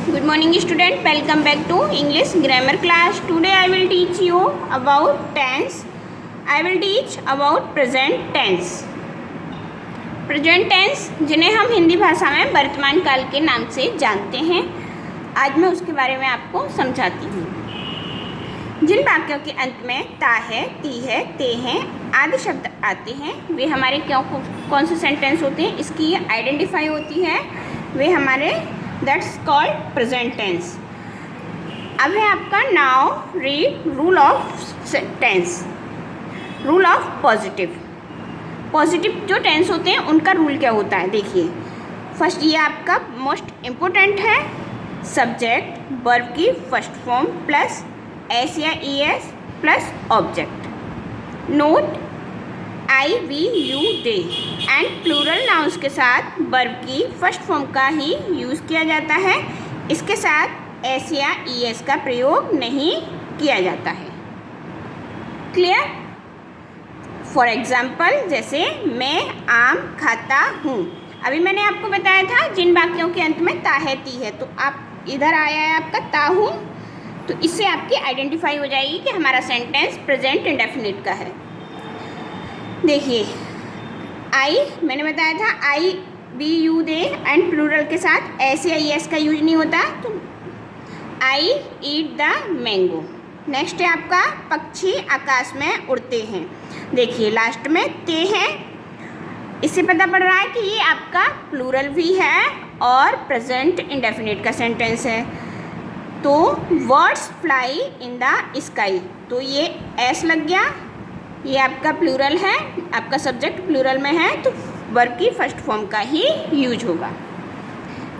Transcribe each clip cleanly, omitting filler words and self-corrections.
Good morning student, welcome back to English grammar class. Today I will teach you about tense. I will teach about present tense. Present tense जिन्हें हम हिंदी भाषा में वर्तमान काल के नाम से जानते हैं, आज मैं उसके बारे में आपको समझाती हूँ। जिन वाक्यों के अंत में ता है, ती है, ते हैं आदि शब्द आते हैं वे हमारे कौन से सेंटेंस होते हैं, इसकी आइडेंटिफाई होती है, वे हमारे दैट्स कॉल्ड प्रेजेंट टेंस। अब है आपका now read rule of tense. Rule of positive. Positive जो टेंस होते हैं उनका रूल क्या होता है, देखिए। फर्स्ट ये आपका मोस्ट इम्पोर्टेंट है, सब्जेक्ट वर्ब की फर्स्ट फॉर्म प्लस एस या e s plus object. Note I we you they and plural nouns के साथ वर्ब की फर्स्ट फॉर्म का ही यूज़ किया जाता है, इसके साथ एस या ई एस का प्रयोग नहीं किया जाता है। क्लियर? फॉर एग्जाम्पल जैसे मैं आम खाता हूँ, अभी मैंने आपको बताया था जिन वाक्यों के अंत में ता है ती है, तो आप इधर आया है आपका ता हूँ, तो इससे आपकी आइडेंटिफाई हो जाएगी कि हमारा सेंटेंस प्रेजेंट इंडेफिनिट का है। देखिए आई मैंने बताया था I we you they and plural के साथ एस या एस का यूज नहीं होता, तो आई ईट द मैंगो। नेक्स्ट है आपका पक्षी आकाश में उड़ते हैं। देखिए लास्ट में ते है, इससे पता पड़ रहा है कि ये आपका प्लूरल भी है और प्रेजेंट इंडेफिनिट का सेंटेंस है। तो words fly in the sky, तो ये एस लग गया, ये आपका प्लूरल है, आपका सब्जेक्ट प्लूरल में है तो वर्ब की फर्स्ट फॉर्म का ही यूज होगा।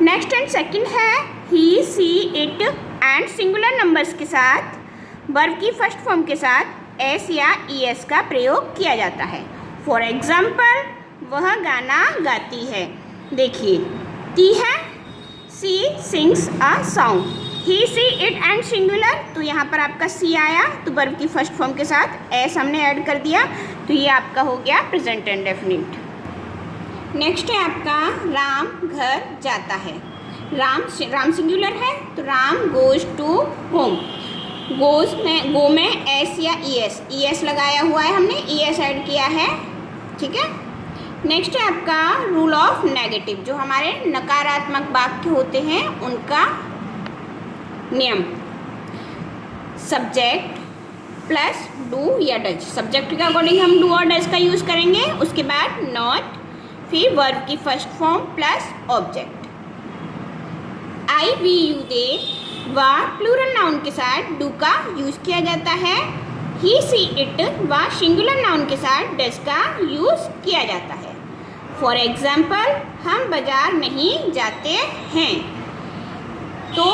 नेक्स्ट एंड सेकंड है he she it and singular numbers के साथ वर्ब की फर्स्ट फॉर्म के साथ एस या ई एस का प्रयोग किया जाता है। फॉर एग्जाम्पल वह गाना गाती है। देखिए ती है, she sings a song, he she it and singular, तो यहाँ पर आपका सी आया तो वर्ब की फर्स्ट फॉर्म के साथ एस हमने ऐड कर दिया, तो ये आपका हो गया प्रेजेंट इंडेफिनिट। नेक्स्ट है आपका राम घर जाता है। राम सिंगुलर है तो राम गोज टू होम। गो में एस या ई एस लगाया हुआ है, हमने ई एस ऐड किया है, ठीक है। नेक्स्ट है आपका रूल ऑफ नेगेटिव, जो हमारे नकारात्मक वाक्य होते हैं उनका नियम। सब्जेक्ट प्लस डू या डज, सब्जेक्ट के अकॉर्डिंग हम डू और डज का यूज़ करेंगे, उसके बाद नॉट, फिर वर्ब की first form plus object. I we you they व प्लूरल नाउन के साथ डू का यूज़ किया जाता है, ही सी इट व सिंगुलर नाउन के साथ डज का यूज़ किया जाता है। फॉर एग्जाम्पल हम बाजार नहीं जाते हैं, तो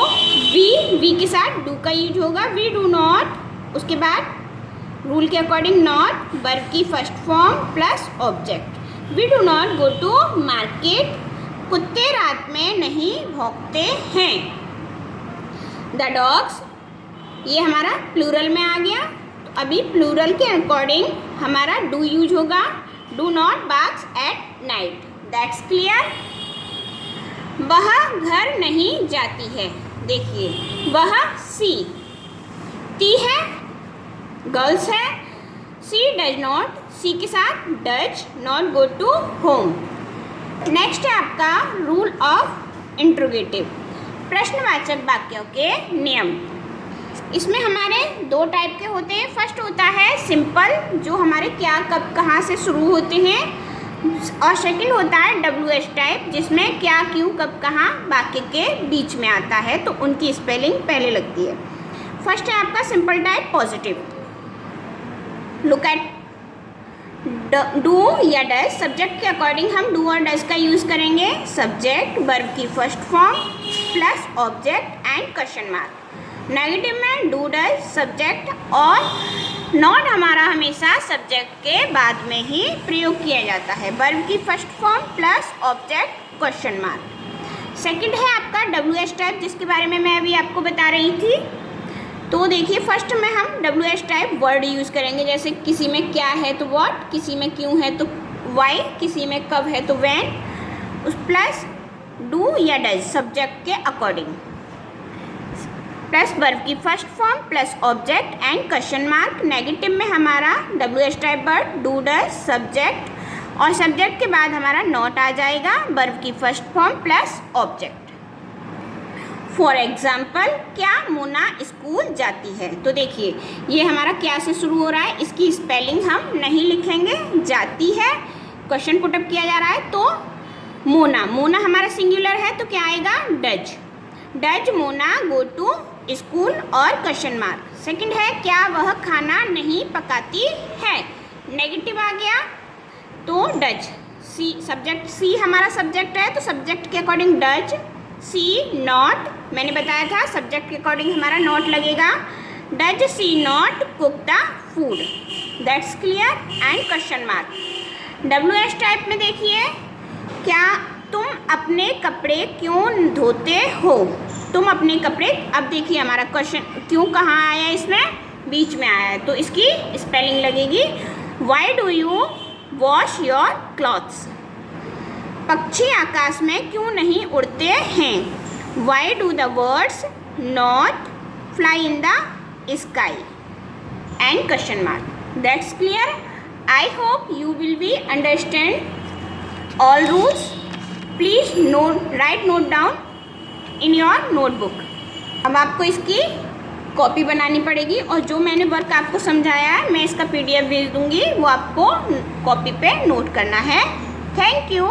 वी के साथ डू का यूज होगा, वी डू नॉट, उसके बाद रूल के अकॉर्डिंग नॉट वर्ब की first form plus object. We do not go to market, कुत्ते रात में नहीं भौंकते हैं। द डॉग्स, ये हमारा प्लूरल में आ गया, तो अभी प्लूरल के अकॉर्डिंग हमारा डू यूज होगा, do not barks at night. That's clear? वह घर नहीं जाती है। देखिए वह सी, ती है गर्ल्स है, सी डज नॉट, सी के साथ does not go to home. Next है आपका रूल ऑफ इंट्रोगेटिव, प्रश्नवाचक वाक्यों के नियम। इसमें हमारे दो टाइप के होते हैं। फर्स्ट होता है सिंपल, जो हमारे क्या कब कहाँ से शुरू होते हैं, और सेकंड होता है डब्ल्यू एच टाइप, जिसमें क्या क्यों कब कहाँ वाक्य के बीच में आता है, तो उनकी स्पेलिंग पहले लगती है। फर्स्ट है आपका simple type positive. Look at do या डज, सब्जेक्ट के अकॉर्डिंग हम डू और डज का यूज़ करेंगे, सब्जेक्ट वर्ब की first form plus object and question mark. Negative में डू डज सब्जेक्ट और नॉट हमारा हमेशा सब्जेक्ट के बाद में ही प्रयोग किया जाता है, वर्ब की first form plus object question mark. Second है आपका डब्ल्यू एच टाइप, जिसके बारे में मैं अभी आपको बता रही थी। तो देखिए फर्स्ट में हम W H type word use करेंगे, जैसे किसी में क्या है तो व्हाट, किसी में क्यों है तो वाई, किसी में कब है तो व्हेन, उस प्लस डू या डज सब्जेक्ट के अकॉर्डिंग। प्लस वर्ब की first form plus object and question mark. Negative में हमारा WH type verb, do does, subject, और सब्जेक्ट के बाद हमारा नॉट आ जाएगा, वर्ब की first form plus object. For example, क्या मोना स्कूल जाती है? तो देखिए ये हमारा क्या से शुरू हो रहा है, इसकी स्पेलिंग हम नहीं लिखेंगे, जाती है, क्वेश्चन पुटअप किया जा रहा है, तो मोना, मोना हमारा सिंगुलर है तो क्या आएगा, does, does Mona go to school, और क्वेश्चन मार्क। सेकंड है, क्या वह खाना नहीं पकाती है? नेगेटिव आ गया तो डज, सी सब्जेक्ट, सी हमारा सब्जेक्ट है तो सब्जेक्ट के अकॉर्डिंग डज, सी नॉट, मैंने बताया था सब्जेक्ट के अकॉर्डिंग हमारा नॉट लगेगा, does she not cook the food, that's clear, and question mark. WH type में देखिए, क्या तुम अपने कपड़े क्यों धोते हो? तुम अपने कपड़े, अब देखिए हमारा क्वेश्चन क्यों कहाँ आया, इसमें बीच में आया है तो इसकी स्पेलिंग लगेगी, why do you wash your clothes? पक्षी आकाश में क्यों नहीं उड़ते हैं? Why do the birds not fly in the sky, and question mark, that's clear. I hope you will be understand all rules, please right note down in your notebook. अब आपको इसकी copy बनानी पड़ेगी और जो मैंने वर्क आपको समझाया है मैं इसका PDF भेज दूंगी, वो आपको कॉपी पे नोट करना है। Thank you.